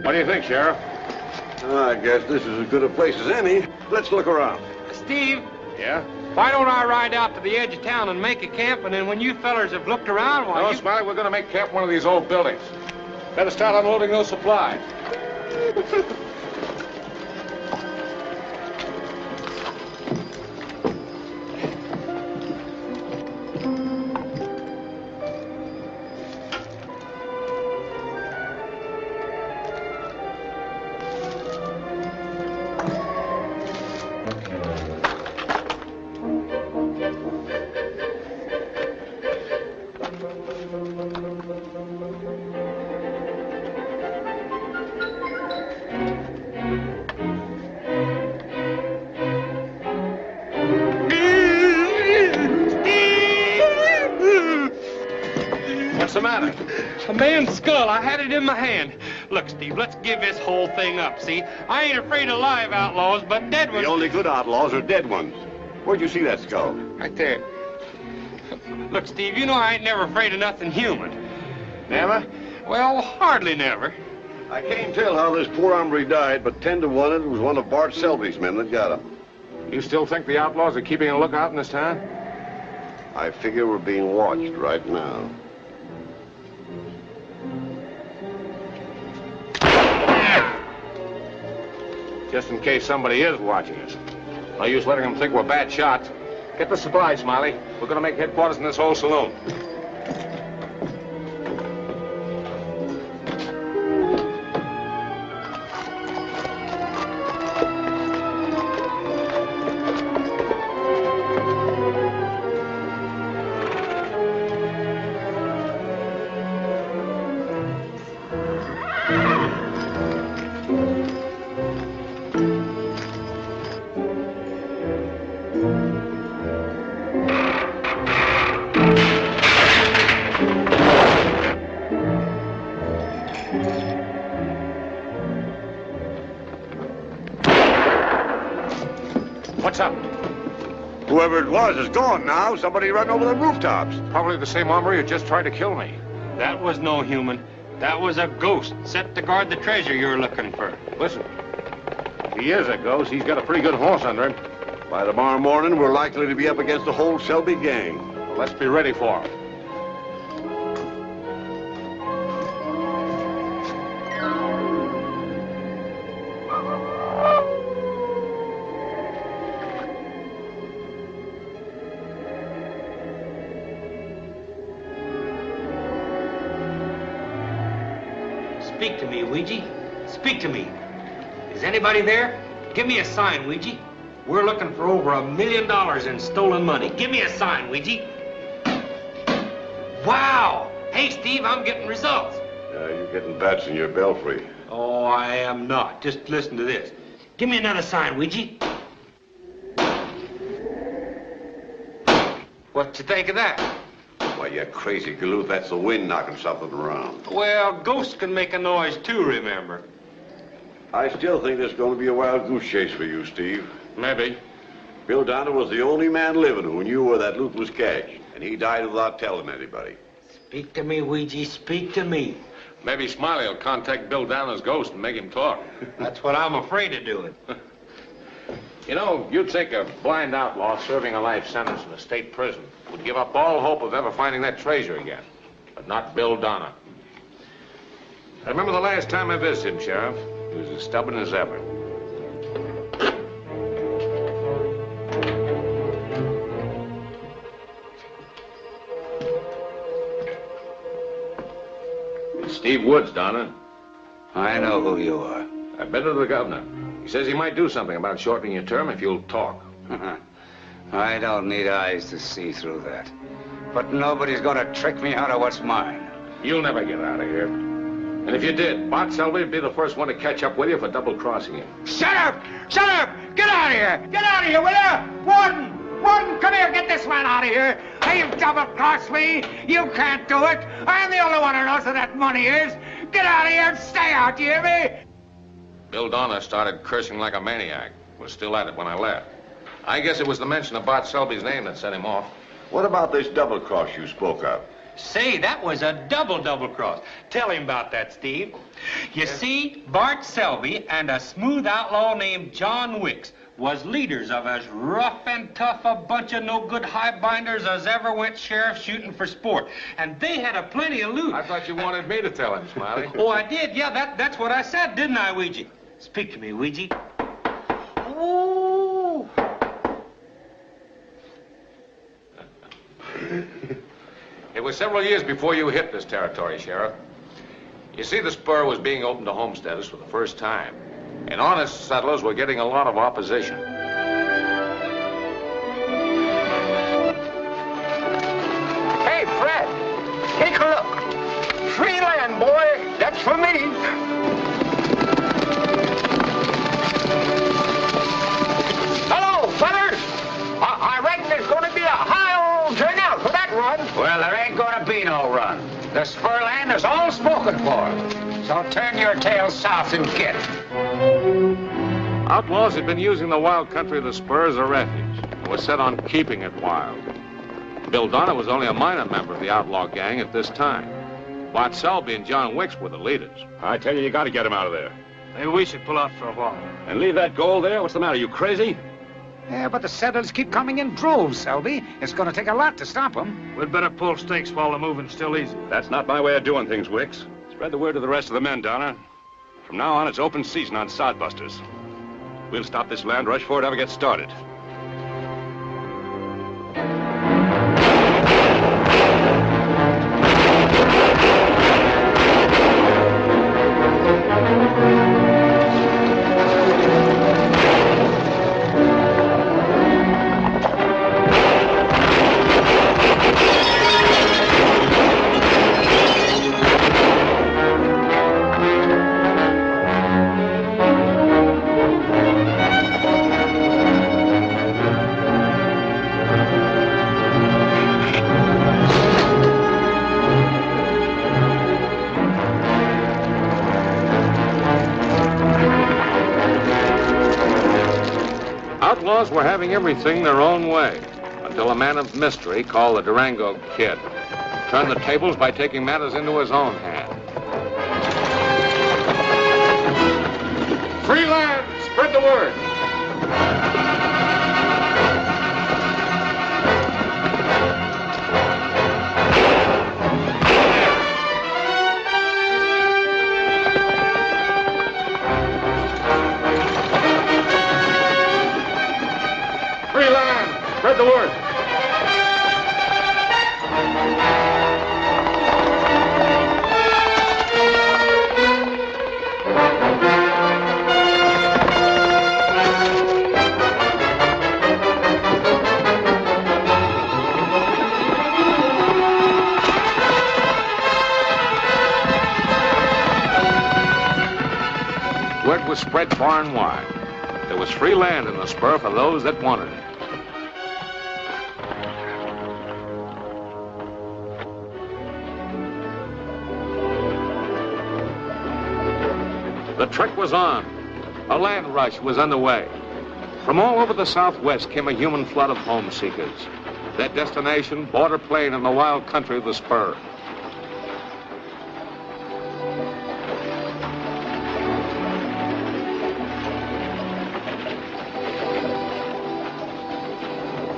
What do you think, Sheriff? I guess this is as good a place as any. Let's look around. Steve, Yeah? why don't I ride out to the edge of town and make a camp, and then when you fellers have looked around, why No, you... Smiley, we're going to make camp in one of these old buildings. Better start unloading those supplies. What's the matter? A man's skull. I had it in my hand. Look, Steve, let's give this whole thing up, see? I ain't afraid of live outlaws, but dead ones... The only good outlaws are dead ones. Where'd you see that skull? Right there. Look, Steve, you know I ain't never afraid of nothing human. Never? Well, hardly never. I can't tell how this poor hombre died, but 10 to 1 it was one of Bart Selby's men that got him. You still think the outlaws are keeping a lookout in this town? I figure we're being watched right now. Just in case somebody is watching us. No use letting them think we're bad shots. Get the supplies, Smiley. We're going to make headquarters in this old saloon. What's up? Whoever it was is gone now. Somebody ran over the rooftops. Probably the same hombre who just tried to kill me. That was no human. That was a ghost set to guard the treasure you're looking for. Listen, if he is a ghost, he's got a pretty good horse under him. By tomorrow morning, we're likely to be up against the whole Selby gang. Well, let's be ready for him. Speak to me, Ouija. Speak to me. Is anybody there? Give me a sign, Ouija. We're looking for over $1 million in stolen money. Give me a sign, Ouija. Wow! Hey, Steve, I'm getting results. You're getting bats in your belfry. Oh, I am not. Just listen to this. Give me another sign, Ouija. What you think of that? Why, you crazy galoot, that's the wind knocking something around. Well, ghosts can make a noise too, remember. I still think there's going to be a wild goose chase for you, Steve. Maybe. Bill Donner was the only man living who knew where that loot was cached, and he died without telling anybody. Speak to me, Ouija. Speak to me. Maybe Smiley will contact Bill Downer's ghost and make him talk. That's what I'm afraid of doing. You know, you'd think a blind outlaw serving a life sentence in a state prison would give up all hope of ever finding that treasure again. But not Bill Donner. I remember the last time I visited him, Sheriff. He was as stubborn as ever. It's Steve Woods, Donner. I know who you are. I've been to the governor. He says he might do something about shortening your term if you'll talk. I don't need eyes to see through that. But nobody's gonna trick me out of what's mine. You'll never get out of here. And if you did, Bart Selby would be the first one to catch up with you for double-crossing you. Shut up! Shut up! Get out of here! Get out of here, will you? Warden! Warden, come here! Get this man out of here! Hey, you've double-crossed me! You can't do it! I'm the only one who knows where that money is! Get out of here and stay out, do you hear me? Bill Donner started cursing like a maniac. Was still at it when I left. I guess it was the mention of Bart Selby's name that set him off. What about this double cross you spoke of? Say, that was a double cross. Tell him about that, Steve. You see, Bart Selby and a smooth outlaw named John Wicks was leaders of as rough and tough a bunch of no-good highbinders as ever went sheriff shooting for sport. And they had a plenty of loot. I thought you wanted me to tell him, Smiley. Oh, I did? Yeah, that's what I said, didn't I, Ouija? Speak to me, Ouija. Oh! It was several years before you hit this territory, Sheriff. You see, the spur was being opened to homesteaders for the first time, and honest settlers were getting a lot of opposition. Hey, Fred, take a look. Free land, boy. That's for me. Hello, fellas. I reckon there's going to be a high old turnout for that run. Well, there ain't going to be no run. The spur land is all spoken for. So turn your tail south and get it. Outlaws had been using the wild country of the spur as a refuge and were set on keeping it wild. Bill Donner was only a minor member of the outlaw gang at this time. Bart Selby and John Wicks were the leaders. I tell you got to get him out of there. Maybe we should pull out for a while. And leave that gold there? What's the matter, you crazy? Yeah, but the settlers keep coming in droves, Selby. It's going to take a lot to stop them. We'd better pull stakes while the moving's still easy. That's not my way of doing things, Wicks. Spread the word to the rest of the men, Donner. From now on, it's open season on sodbusters. We'll stop this land rush before it ever gets started. Outlaws were having everything their own way until a man of mystery called the Durango Kid turned the tables by taking matters into his own hand. Free land! Spread the word! Free land! Spread the word! Word was spread far and wide. There was free land in the spur for those that wanted it. The trek was on. A land rush was underway. From all over the Southwest came a human flood of homeseekers. Their destination, border plain in the wild country of the spur.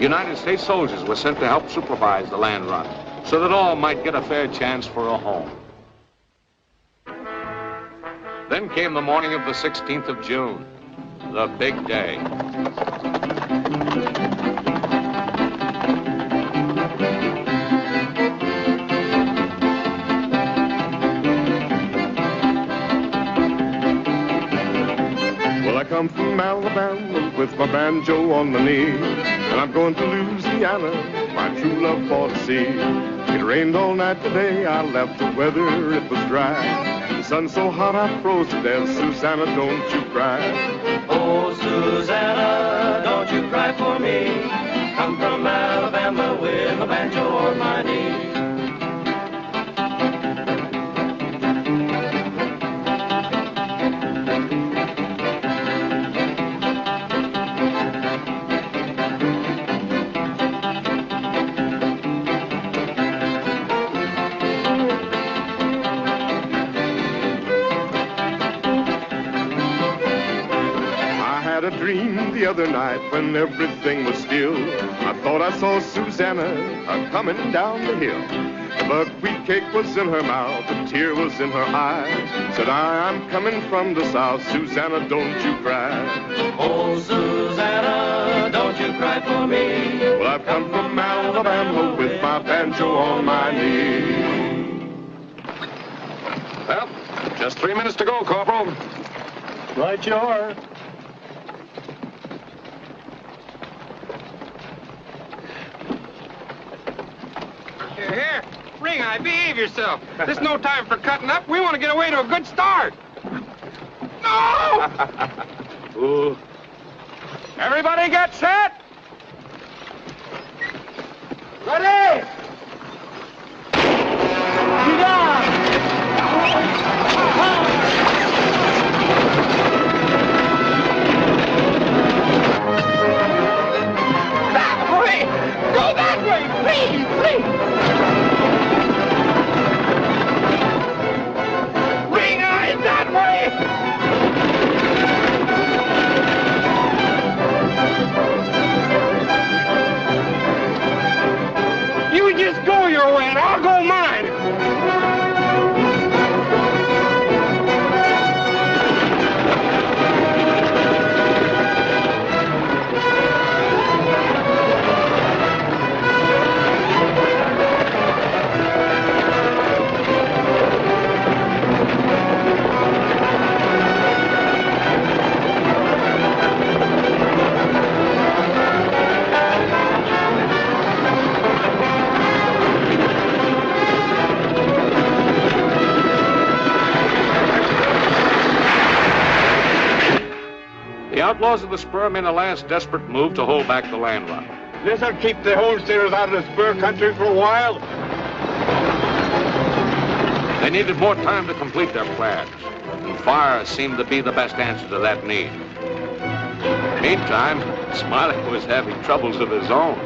United States soldiers were sent to help supervise the land run so that all might get a fair chance for a home. Then came the morning of the 16th of June, the big day. Well, I come from Alabama with my banjo on my knee, and I'm going to Louisiana, my true love for to see. It rained all night today, I left the weather, it was dry. The sun so hot I froze to death, Susanna, don't you cry. Oh, Susanna, don't you cry for me. Come from Alabama with my banjo on my knee. had a dream the other night when everything was still. I thought I saw Susanna coming down the hill. The buckwheat cake was in her mouth, a tear was in her eye. Said I'm coming from the south, Susanna, don't you cry. Oh, Susanna, don't you cry for me. Well, I've come from Alabama with my banjo on my knee. Well, just 3 minutes to go, Corporal. Right you are. Here, Ring Eye, behave yourself. This is no time for cutting up. We want to get away to a good start. No! Ooh. Everybody get set. Ready? Get on! That way! Go that way, please, please! Ring Eye, that way! You just go your way and I'll go mine. The outlaws of the spur made a last desperate move to hold back the land run. This'll keep the homesteaders out of the spur country for a while. They needed more time to complete their plans, and fire seemed to be the best answer to that need. Meantime, Smiley was having troubles of his own.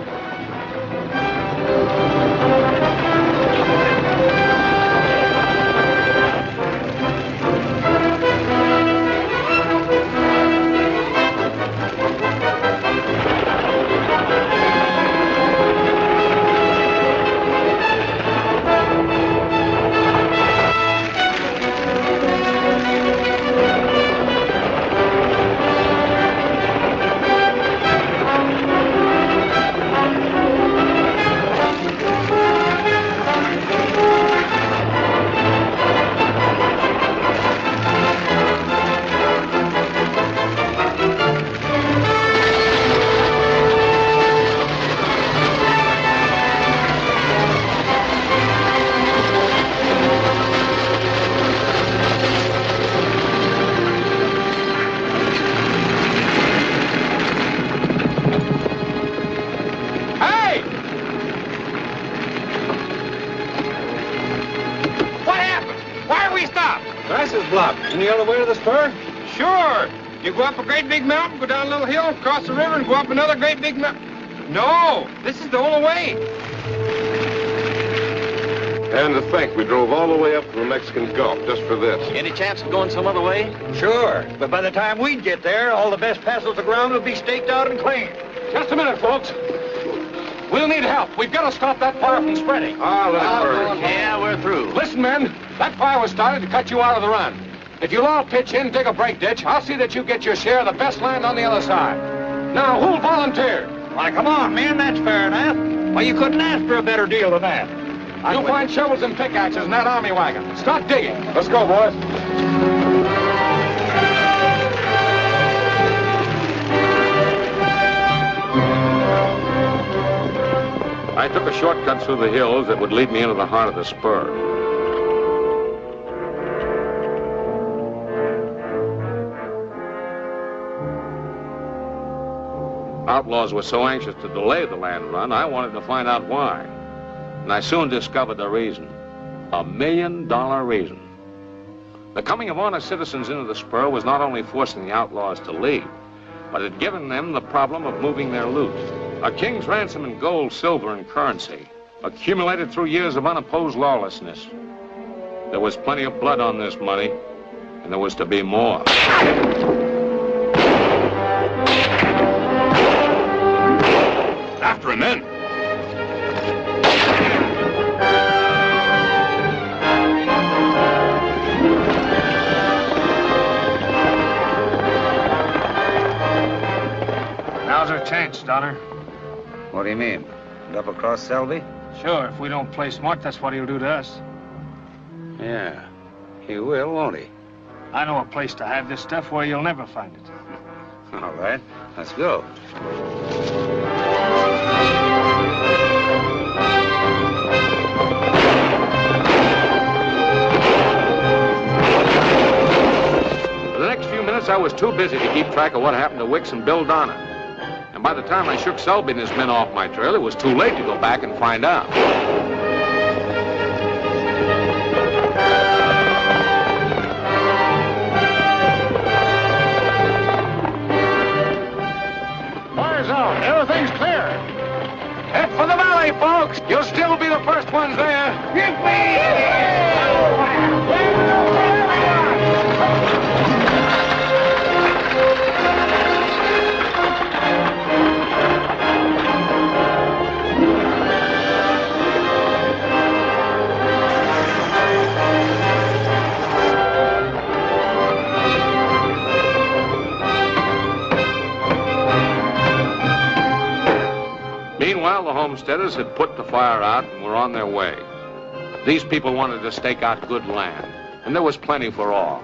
Any other way to the spur? Sure. You go up a great big mountain, go down a little hill, cross the river, and go up another great big mountain. No, this is the only way. And to think, we drove all the way up to the Mexican Gulf just for this. Any chance of going some other way? Sure, but by the time we get there, all the best passes of ground will be staked out and clean. Just a minute, folks. We'll need help. We've got to stop that fire from spreading. Yeah, we're through. Listen, men, that fire was started to cut you out of the run. If you'll all pitch in, dig a break ditch, I'll see that you get your share of the best land on the other side. Now, who'll volunteer? Why, come on, man, that's fair enough. Why, you couldn't ask for a better deal than that. You'll find shovels and pickaxes in that army wagon. Start digging. Let's go, boys. I took a shortcut through the hills that would lead me into the heart of the spur. Outlaws were so anxious to delay the land run, I wanted to find out why. And I soon discovered the reason. $1 million reason. The coming of honest citizens into the spur was not only forcing the outlaws to leave, but had given them the problem of moving their loot. A king's ransom in gold, silver, and currency, accumulated through years of unopposed lawlessness. There was plenty of blood on this money, and there was to be more. After him, men. Now's our chance, Donner. What do you mean? Double-cross Selby? Sure, if we don't play smart, that's what he'll do to us. Yeah, he will, won't he? I know a place to hide this stuff where you'll never find it. All right, let's go. For the next few minutes, I was too busy to keep track of what happened to Wicks and Bill Donner. And by the time I shook Selby and his men off my trail, it was too late to go back and find out. Fire's out. Everything's clear. Head for the valley, folks. You'll still be the first ones there. Give Meanwhile, the homesteaders had put the fire out and were on their way. These people wanted to stake out good land, and there was plenty for all.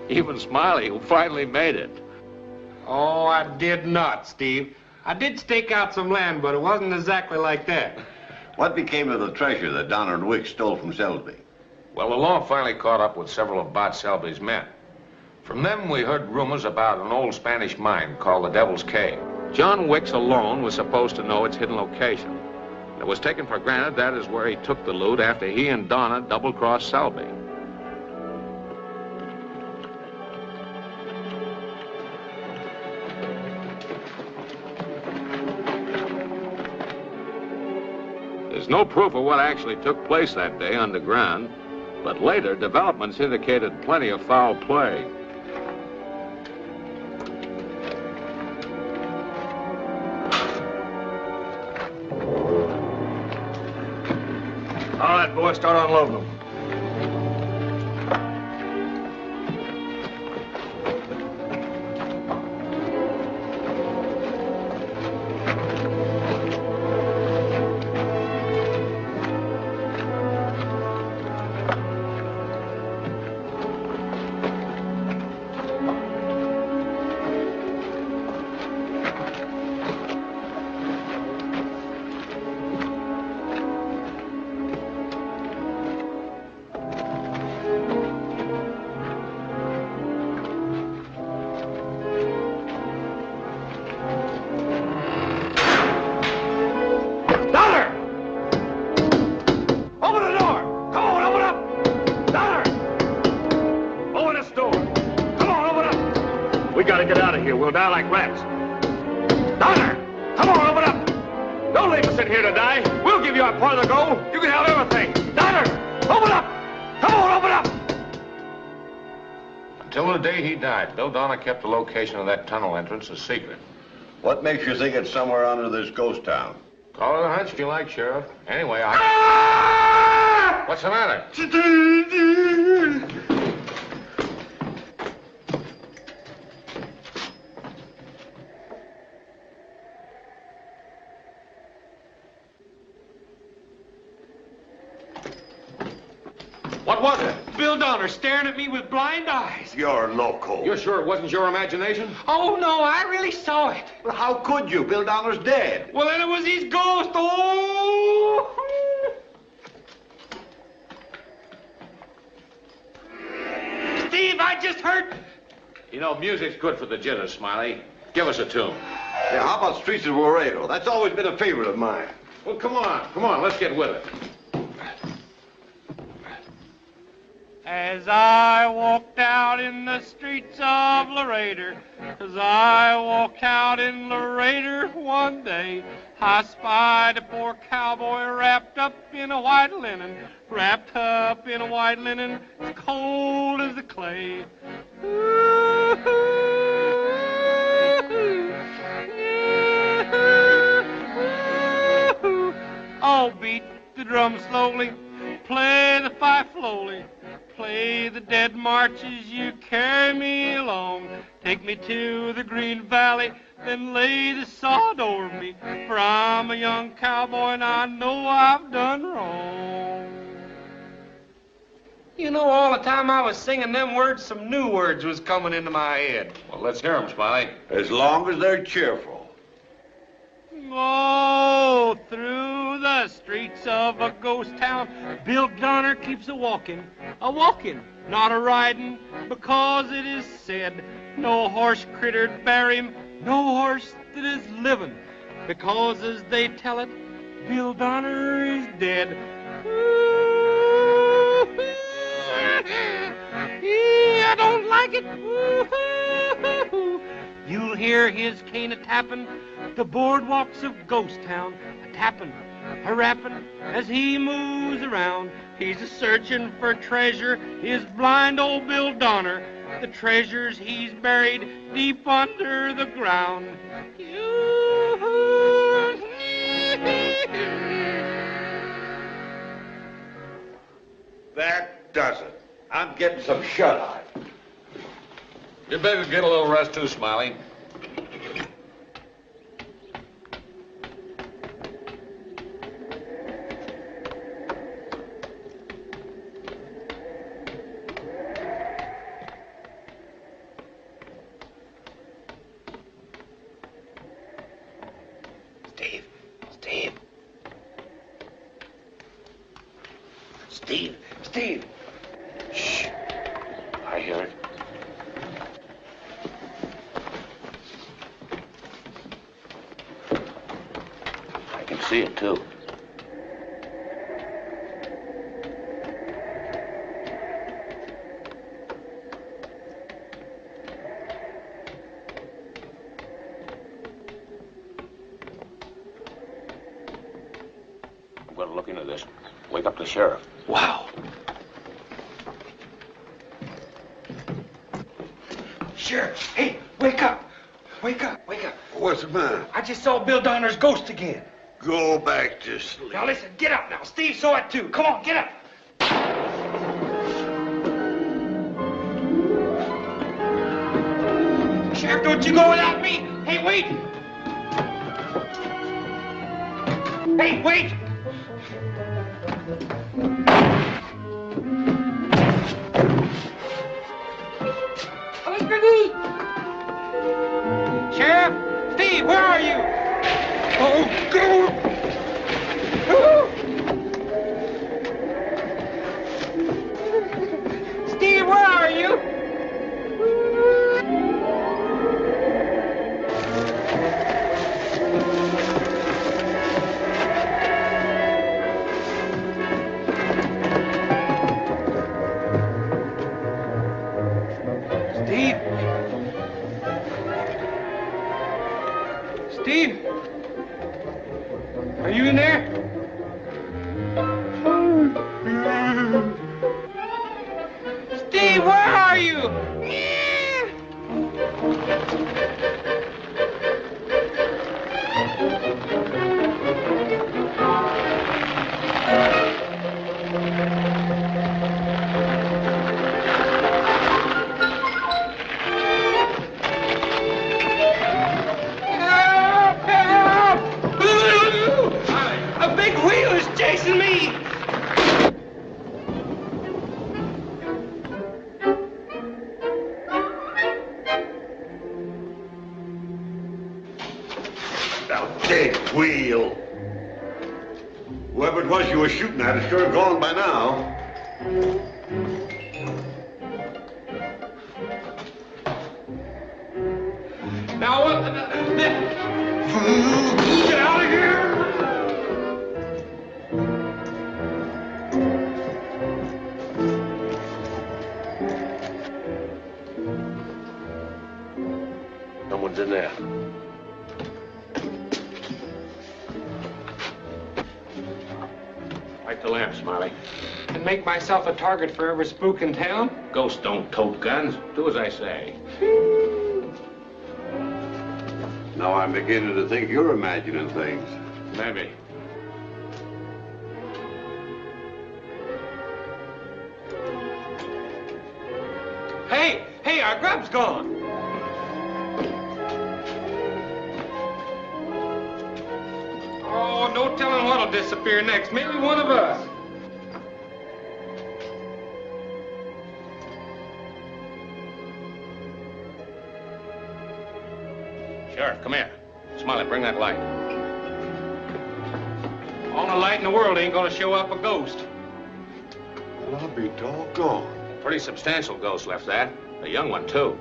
Even Smiley, who finally made it. Oh, I did not, Steve. I did stake out some land, but it wasn't exactly like that. What became of the treasure that Donner and Wicks stole from Selby? Well, the law finally caught up with several of Bart Selby's men. From them, we heard rumors about an old Spanish mine called the Devil's Cave. John Wicks alone was supposed to know its hidden location. It was taken for granted that is where he took the loot after he and Donna double-crossed Selby. There's no proof of what actually took place that day underground, but later developments indicated plenty of foul play. All right, boys, start unloading them. We'll die like rats. Donner! Come on, open up! Don't leave us in here to die. We'll give you a part of the gold. You can have everything. Donner! Open up! Come on, open up! Until the day he died, Bill Donner kept the location of that tunnel entrance a secret. What makes you think it's somewhere under this ghost town? Call it a hunch if you like, Sheriff. Anyway, I... What's the matter? What was it? Bill Donner staring at me with blind eyes. You're loco. You're sure it wasn't your imagination? Oh, no, I really saw it. Well, how could you? Bill Donner's dead. Well, then it was his ghost. Oh! Steve, I just heard... You know, music's good for the jitters, Smiley. Give us a tune. Yeah, how about Streets of Laredo? That's always been a favorite of mine. Well, come on, let's get with it. As I walked out in the streets of Laredo, as I walked out in Laredo one day, I spied a poor cowboy wrapped up in a white linen, wrapped up in a white linen, as cold as the clay. Ooh, ooh, ooh. drum slowly, play the fife slowly, play the dead march as you carry me along. Take me to the Green Valley, then lay the sod over me, for I'm a young cowboy and I know I've done wrong. You know, all the time I was singing them words, some new words was coming into my head. Well, let's hear them, Smiley. As long as they're cheerful. Go through the streets of a ghost town. Bill Donner keeps a-walking, not a-riding, because it is said no horse critter'd bear him, no horse that is living, because as they tell it, Bill Donner is dead. I don't like it. You'll hear his cane a-tapping the boardwalks of Ghost Town, a-tapping, a-rapping as he moves around. He's a-searching for treasure, is blind old Bill Donner. The treasures he's buried deep under the ground. That does it. I'm getting some shut-eye. You better get a little rest too, Smiley. Steve. Shh. I hear it. I can see it, too. I'm going to look into this. Wake up the sheriff. Wow. Sheriff, hey, wake up. Wake up. What's the matter? I just saw Bill Donner's ghost again. Go back to sleep. Now listen, get up now. Steve saw it too. Come on, get up. Sheriff, don't you go without me. Hey, wait. Hey, wait. Sheriff, Steve, where are you? Oh, go! Steve, where are you? Steve, are you in there? Steve, where are you? Chasing me! That big wheel. Whoever it was you were shooting at is sure gone by now. Now what? Get out of here! Someone's in there. Light the lamp, Smiley. And make myself a target for every spook in town? Ghosts don't tote guns. Do as I say. Now I'm beginning to think you're imagining things. Maybe. our grub's gone. Oh, no telling what'll disappear next. Maybe one of us. Sheriff, come here. Smiley, bring that light. All the light in the world ain't gonna show up a ghost. Well, I'll be doggone. Pretty substantial ghost left that. A young one, too.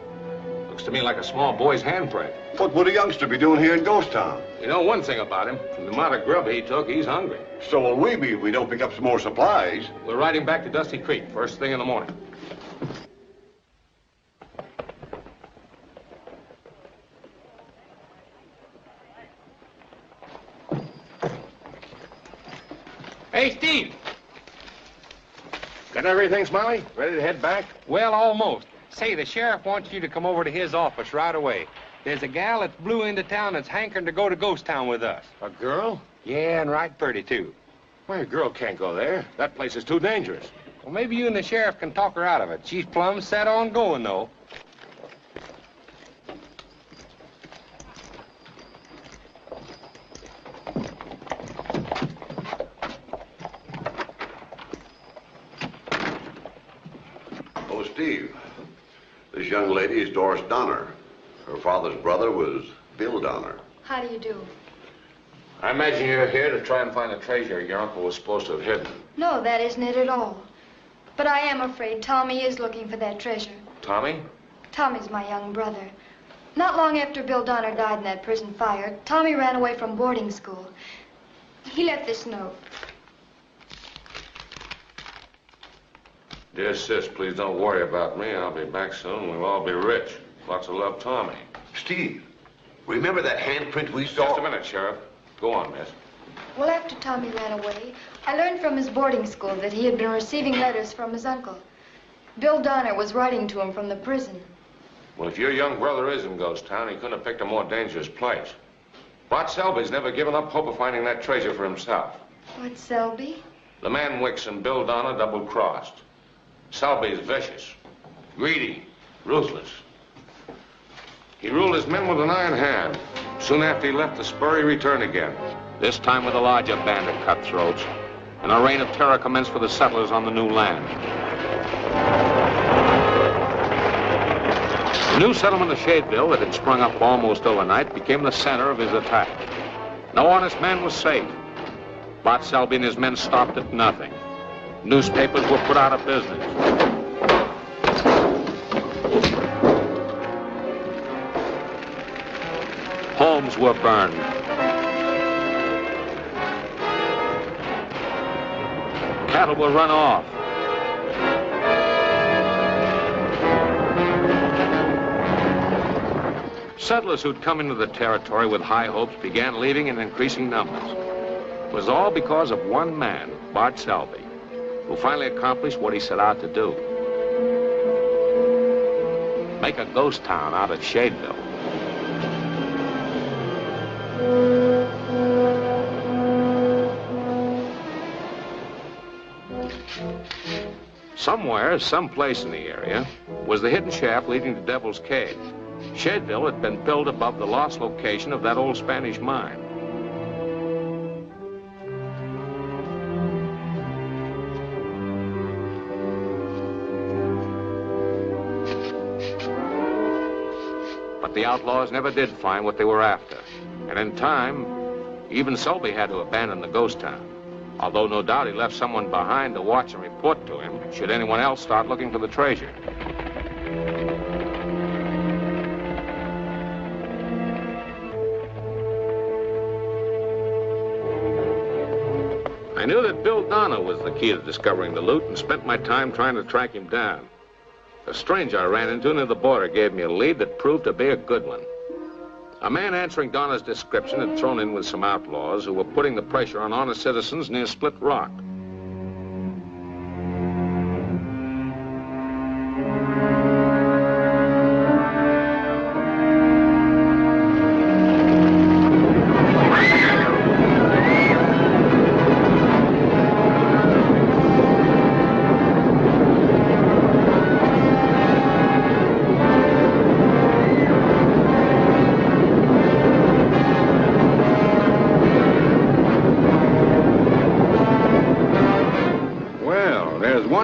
Looks to me like a small boy's handprint. What would a youngster be doing here in Ghost Town? You know one thing about him. From the amount of grub he took, he's hungry. So will we be if we don't pick up some more supplies. We're riding back to Dusty Creek first thing in the morning. Hey, Steve. Got everything, Smiley? Ready to head back? Well, almost. Say, the sheriff wants you to come over to his office right away. There's a gal that's blew into town that's hankering to go to Ghost Town with us. A girl? Yeah, and right pretty, too. Why, a girl can't go there. That place is too dangerous. Well, maybe you and the sheriff can talk her out of it. She's plumb set on going, though. Oh, Steve, this young lady is Doris Donner. Her father's brother was Bill Donner. How do you do? I imagine you're here to try and find the treasure your uncle was supposed to have hidden. No, that isn't it at all. But I am afraid Tommy is looking for that treasure. Tommy? Tommy's my young brother. Not long after Bill Donner died in that prison fire, Tommy ran away from boarding school. He left this note. Dear sis, please don't worry about me. I'll be back soon. We'll all be rich. Lots of love, Tommy. Steve, remember that handprint we saw? Just a minute, Sheriff. Go on, miss. Well, after Tommy ran away, I learned from his boarding school that he had been receiving letters from his uncle. Bill Donner was writing to him from the prison. Well, if your young brother is in Ghost Town, he couldn't have picked a more dangerous place. Bart Selby's never given up hope of finding that treasure for himself. What, Selby? The man Wicks and Bill Donner double-crossed. Selby's vicious, greedy, ruthless. He ruled his men with an iron hand. Soon after he left the spur, he returned again. This time with a larger band of cutthroats. And a reign of terror commenced for the settlers on the new land. The new settlement of Shadeville that had sprung up almost overnight became the center of his attack. No honest man was safe. Bart Selby and his men stopped at nothing. Newspapers were put out of business. Homes were burned. Cattle were run off. Settlers who'd come into the territory with high hopes began leaving in increasing numbers. It was all because of one man, Bart Selby, who finally accomplished what he set out to do. Make a ghost town out of Shadeville. Somewhere, someplace in the area, was the hidden shaft leading to Devil's Cave. Shadeville had been built above the lost location of that old Spanish mine. But the outlaws never did find what they were after. And in time, even Selby had to abandon the ghost town. Although no doubt he left someone behind to watch and report to him should anyone else start looking for the treasure. I knew that Bill Donner was the key to discovering the loot and spent my time trying to track him down. A stranger I ran into near the border gave me a lead that proved to be a good one. A man answering Donner's description had thrown in with some outlaws who were putting the pressure on honest citizens near Split Rock.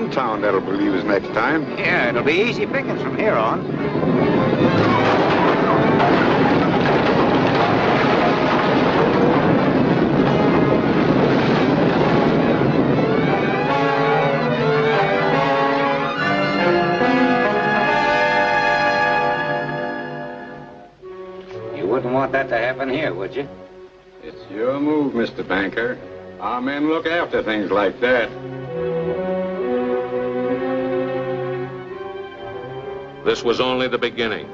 one town that'll believe us next time. Yeah, it'll be easy pickings from here on. You wouldn't want that to happen here, would you? It's your move, Mr. Banker. Our men look after things like that. This was only the beginning.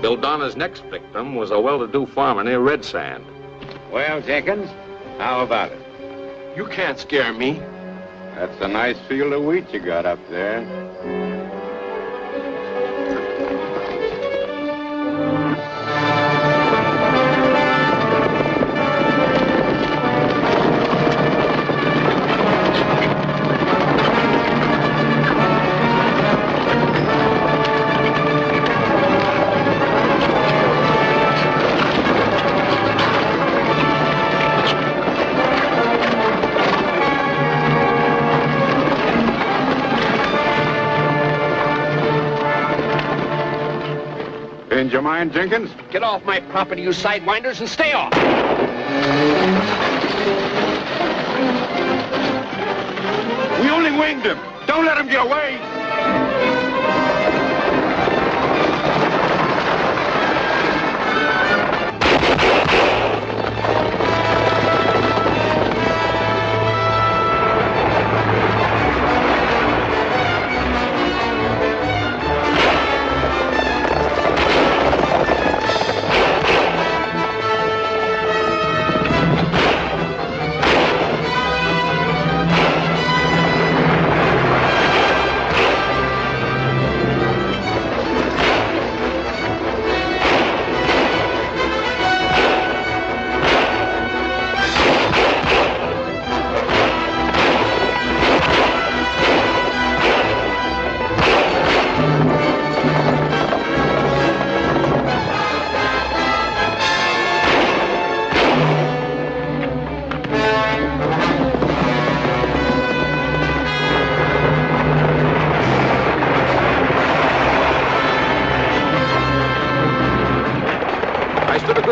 Bill Donner's next victim was a well-to-do farmer near Red Sand. Well, Jenkins, how about it? You can't scare me. That's a nice field of wheat you got up there. Change your mind, Jenkins? Get off my property, you sidewinders, and stay off. We only winged him. Don't let him get away.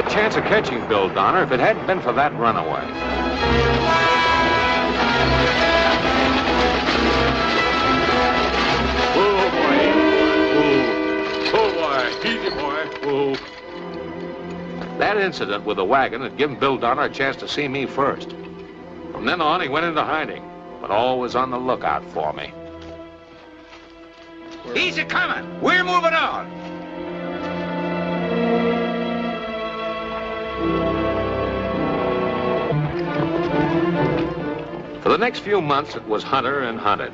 Chance of catching Bill Donner if it hadn't been for that runaway. Oh, boy. Easy, boy. That incident with the wagon had given Bill Donner a chance to see me first. From then on, he went into hiding, but always on the lookout for me. Easy coming. We're moving on. For the next few months, it was hunter and hunted.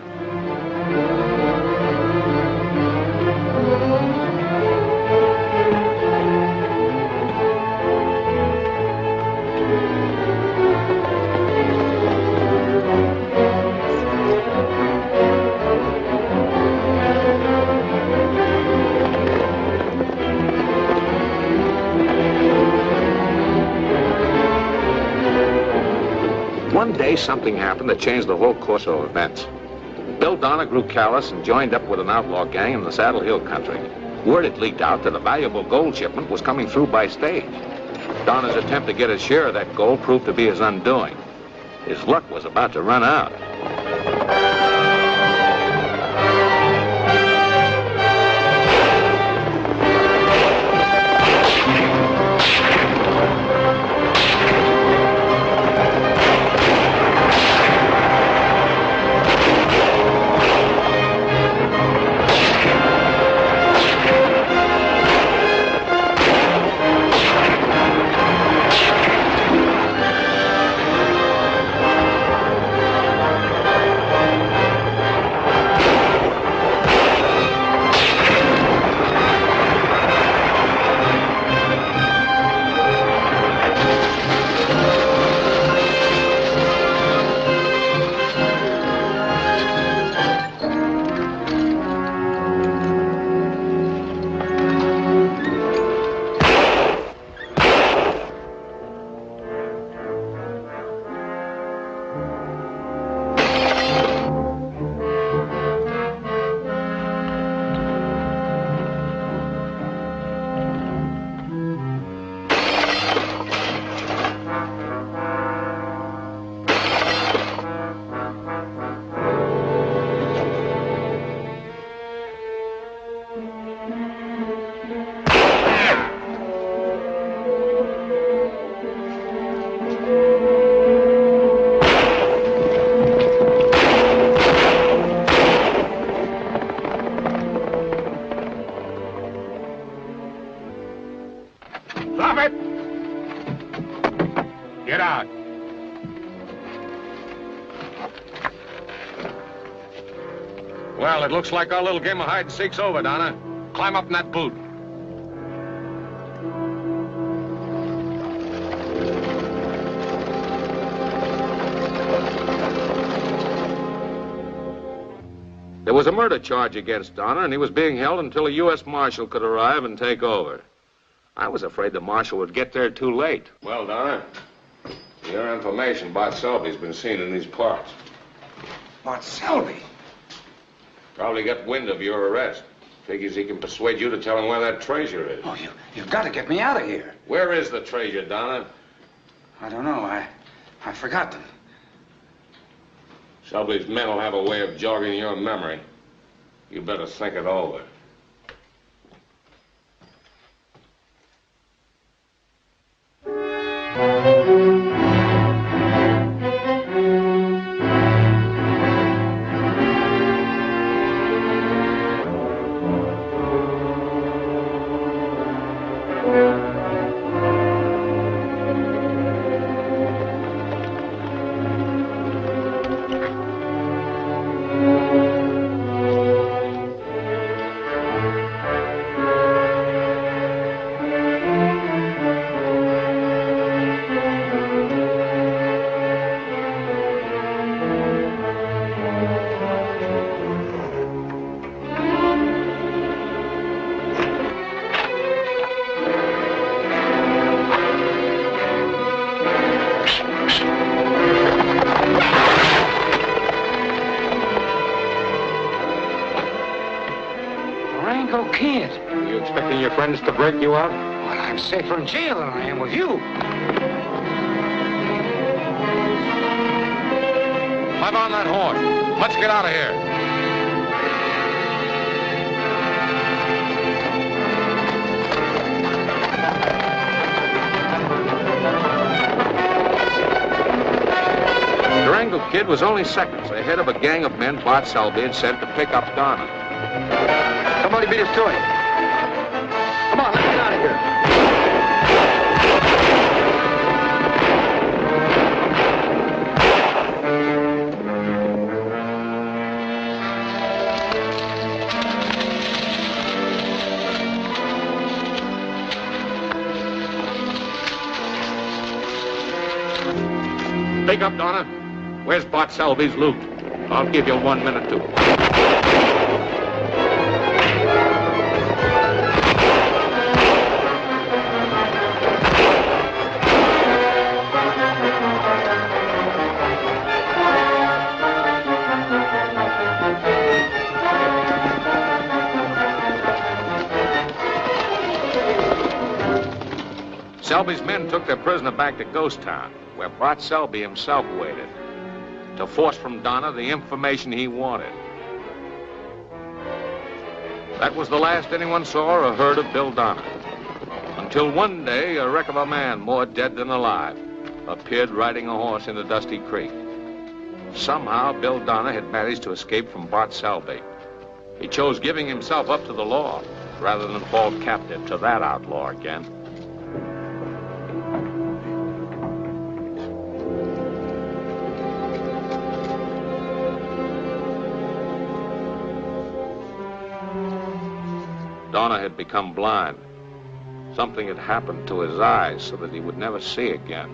One day, something happened that changed the whole course of events. Bill Donner grew callous and joined up with an outlaw gang in the Saddle Hill country. Word had leaked out that a valuable gold shipment was coming through by stage. Donner's attempt to get his share of that gold proved to be his undoing. His luck was about to run out. Stop it! Get out. Well, it looks like our little game of hide-and-seek's over, Donna. Climb up in that boot. There was a murder charge against Donner, and he was being held until a U.S. Marshal could arrive and take over. I was afraid the Marshal would get there too late. Well, Donner, your information, Bart Selby's been seen in these parts. Bart Selby? Probably got wind of your arrest. Figures he can persuade you to tell him where that treasure is. Oh, you've got to get me out of here. Where is the treasure, Donner? I don't know. I forgot them. Selby's men will have a way of jogging your memory. You better think it over. Durango Kid. Are you expecting your friends to break you out? Well, I'm safer in jail than I am with you. Climb on that horse. Let's get out of here. Durango Kid was only seconds ahead of a gang of men Bart Selby had sent to pick up Donna. Somebody beat us to it. Come on, let's get out of here. Speak up, Donna. Where's Bart Selby's loot? I'll give you 1 minute to. Selby's men took their prisoner back to Ghost Town, where Bart Selby himself waited, to force from Donna the information he wanted. That was the last anyone saw or heard of Bill Donner, until one day a wreck of a man, more dead than alive, appeared riding a horse into Dusty Creek. Somehow Bill Donner had managed to escape from Bart Selby. He chose giving himself up to the law rather than fall captive to that outlaw again. Donner had become blind. Something had happened to his eyes so that he would never see again.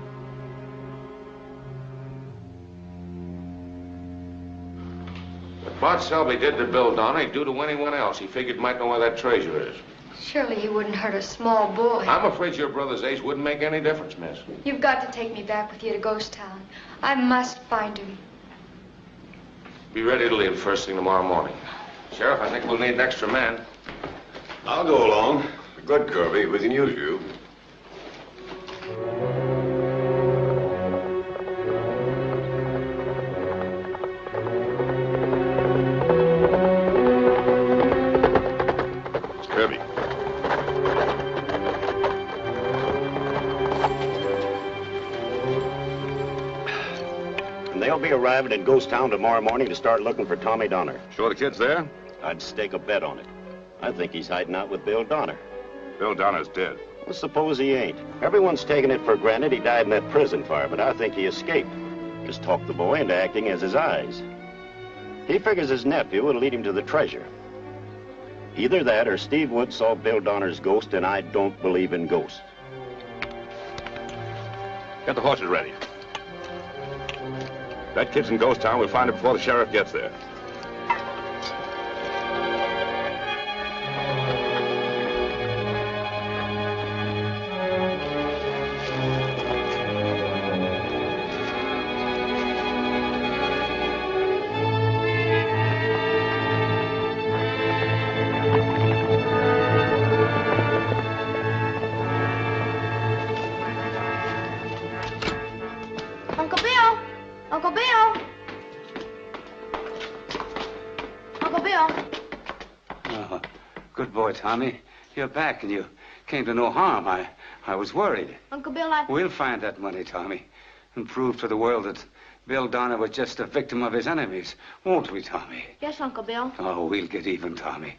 What Bart Selby did to Bill Donner, he'd do to anyone else he figured might know where that treasure is. Surely he wouldn't hurt a small boy. I'm afraid your brother's age wouldn't make any difference, miss. You've got to take me back with you to Ghost Town. I must find him. Be ready to leave first thing tomorrow morning. Sheriff, I think we'll need an extra man. I'll go along. Good, Kirby. We can use you. It's Kirby. And they'll be arriving in Ghost Town tomorrow morning to start looking for Tommy Donner. Sure the kid's there? I'd stake a bet on it. I think he's hiding out with Bill Donner. Bill Donner's dead. Well, suppose he ain't. Everyone's taking it for granted he died in that prison fire, but I think he escaped. Just talked the boy into acting as his eyes. He figures his nephew will lead him to the treasure. Either that or Steve Wood saw Bill Donner's ghost, and I don't believe in ghosts. Get the horses ready. That kid's in Ghost Town. We'll find him before the sheriff gets there. Tommy, you're back and you came to no harm. I was worried. Uncle Bill, We'll find that money, Tommy, and prove to the world that Bill Donner was just a victim of his enemies. Won't we, Tommy? Yes, Uncle Bill. Oh, we'll get even, Tommy.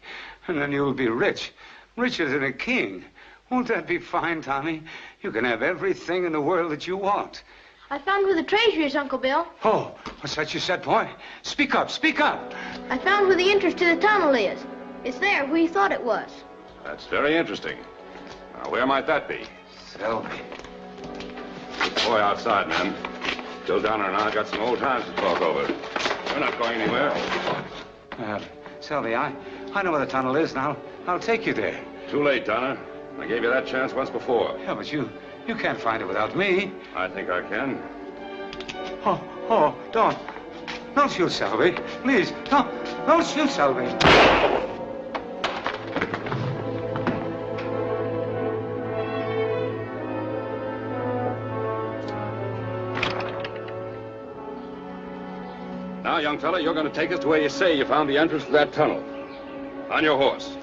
And then you'll be rich. Richer than a king. Won't that be fine, Tommy? You can have everything in the world that you want. I found where the treasure is, Uncle Bill. Oh, what's that you said, boy? Speak up, speak up. I found where the entrance to the tunnel is. It's there, where you thought it was. That's very interesting. Now, where might that be? Selby. Good boy outside, man. Bill Donner and I got some old times to talk over. We're not going anywhere. Selby, I know where the tunnel is, and I'll take you there. Too late, Donner. I gave you that chance once before. Yeah, but you can't find it without me. I think I can. Oh, don't shoot, Selby. Please, don't shoot, Selby. Now, young fella, you're going to take us to where you say you found the entrance to that tunnel. On your horse.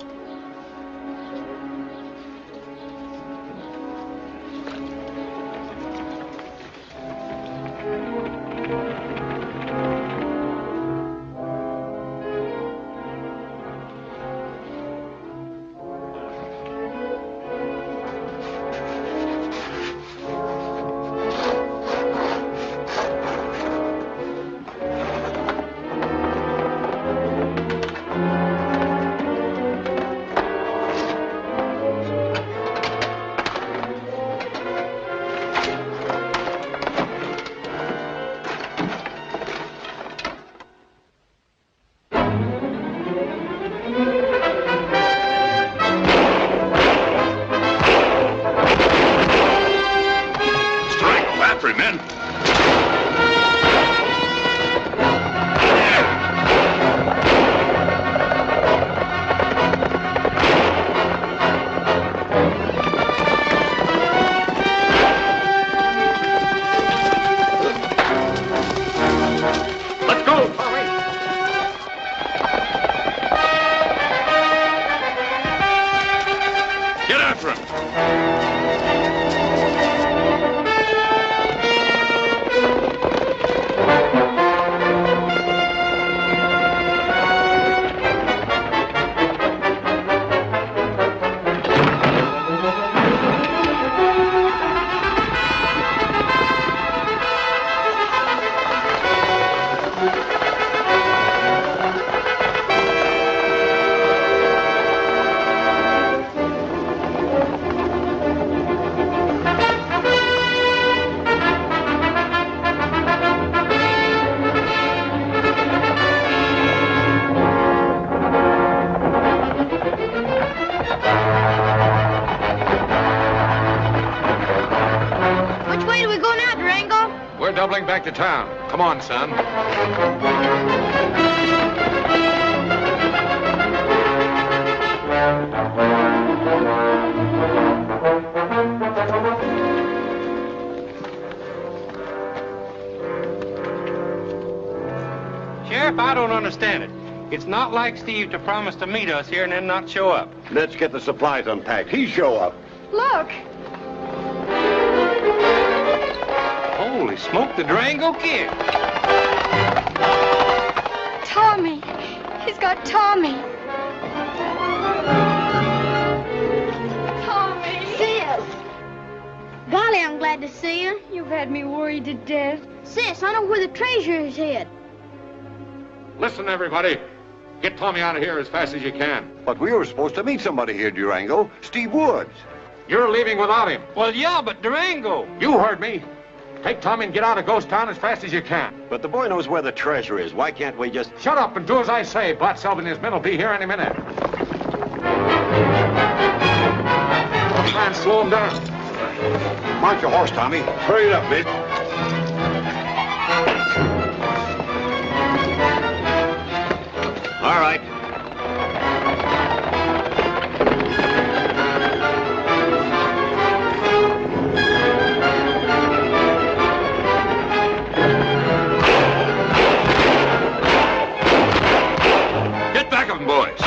Doubling back to town. Come on, son. Sheriff, I don't understand it. It's not like Steve to promise to meet us here and then not show up. Let's get the supplies unpacked. He show up. Look. Holy smoke, the Durango Kid. Tommy. He's got Tommy. Tommy. Sis. glad to see you. You've had me worried to death. Sis, I know where the treasure is hid. Listen, everybody. Get Tommy out of here as fast as you can. But we were supposed to meet somebody here, Durango. Steve Woods. You're leaving without him. Well, yeah, but Durango. You heard me. Take Tommy and get out of Ghost Town as fast as you can. But the boy knows where the treasure is. Why can't we just... Shut up and do as I say. Bart Selby and his men will be here any minute. Don't try and slow him down. Mount your horse, Tommy. Hurry it up, mate. All right. Get back of them, boys.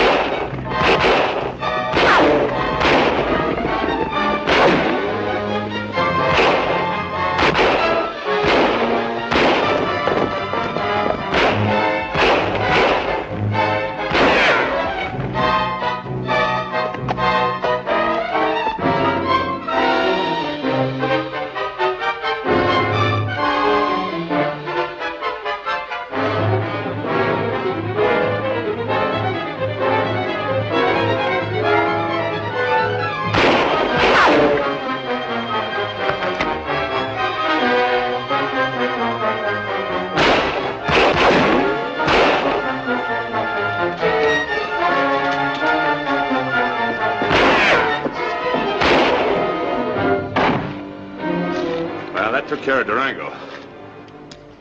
Took care of Durango.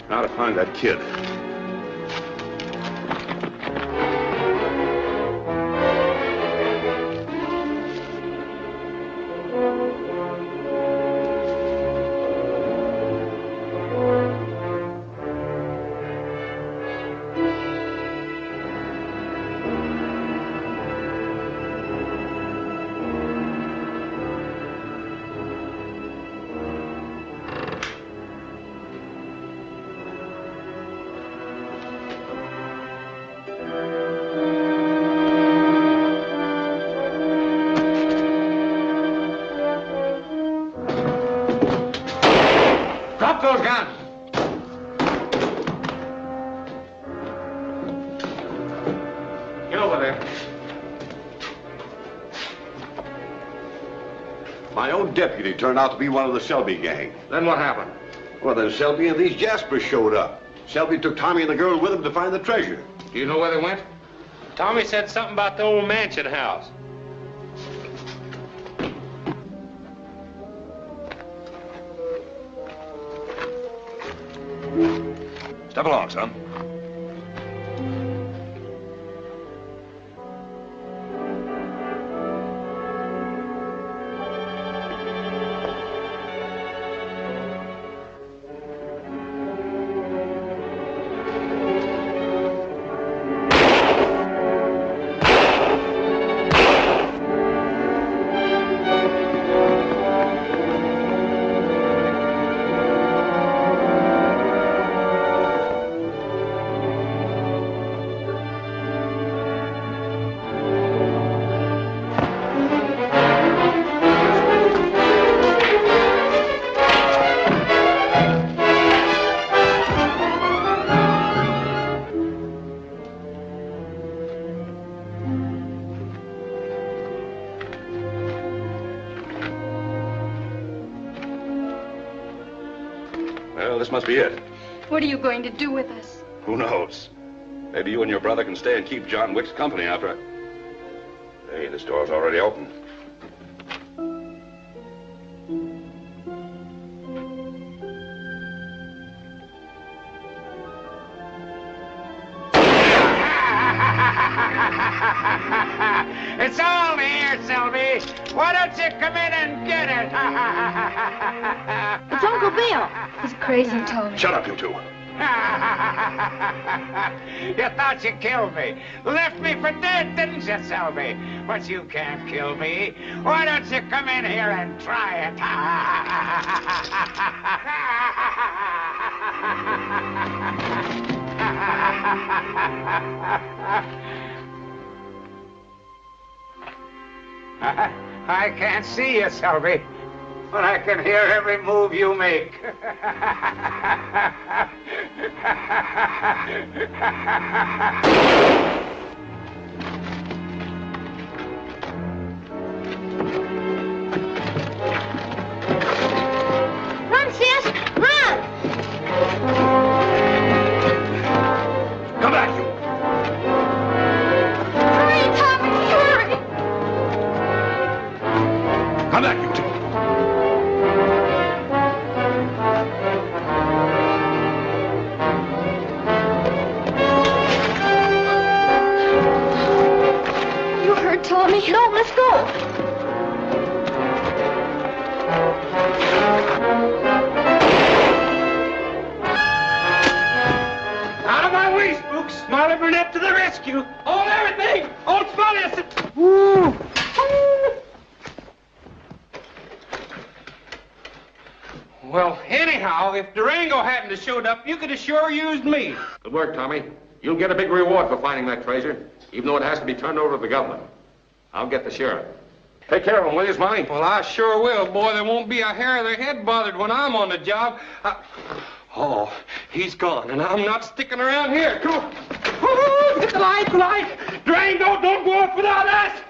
Now to find that kid. Drop those guns. Get over there. My own deputy turned out to be one of the Selby gang. Then what happened? Well, then Selby and these Jaspers showed up. Selby took Tommy and the girl with him to find the treasure. Do you know where they went? Tommy said something about the old mansion house. Step along, son. Well, this must be it. What are you going to do with us? Who knows? Maybe you and your brother can stay and keep John Wick's company after... Hey, this door's already open. It's all here, Selby. Why don't you come in and get it? It's Uncle Bill. He's crazy, Tommy. Shut up, you two. You thought you killed me. Left me for dead, didn't you, Selby? But you can't kill me. Why don't you come in here and try it? I can't see you, Selby. when I can hear every move you make. Run, sis! Run! Come back, you. Hurry, Tommy, hurry! Come back, you two. You hurt, Tommy. No, let's go. Out of my way, spooks! Smiley Burnett to the rescue! Hold everything! Hold Smiley! Woo! Well, anyhow, if Durango hadn't have showed up, you could have sure used me. Good work, Tommy. You'll get a big reward for finding that treasure, even though it has to be turned over to the government. I'll get the sheriff. Take care of him, will you, Smiley? Well, I sure will. Boy, there won't be a hair of their head bothered when I'm on the job. Oh, he's gone, and I'm not sticking around here. Come on. Woo-hoo! Get the light, the light! Durango, don't go off without us!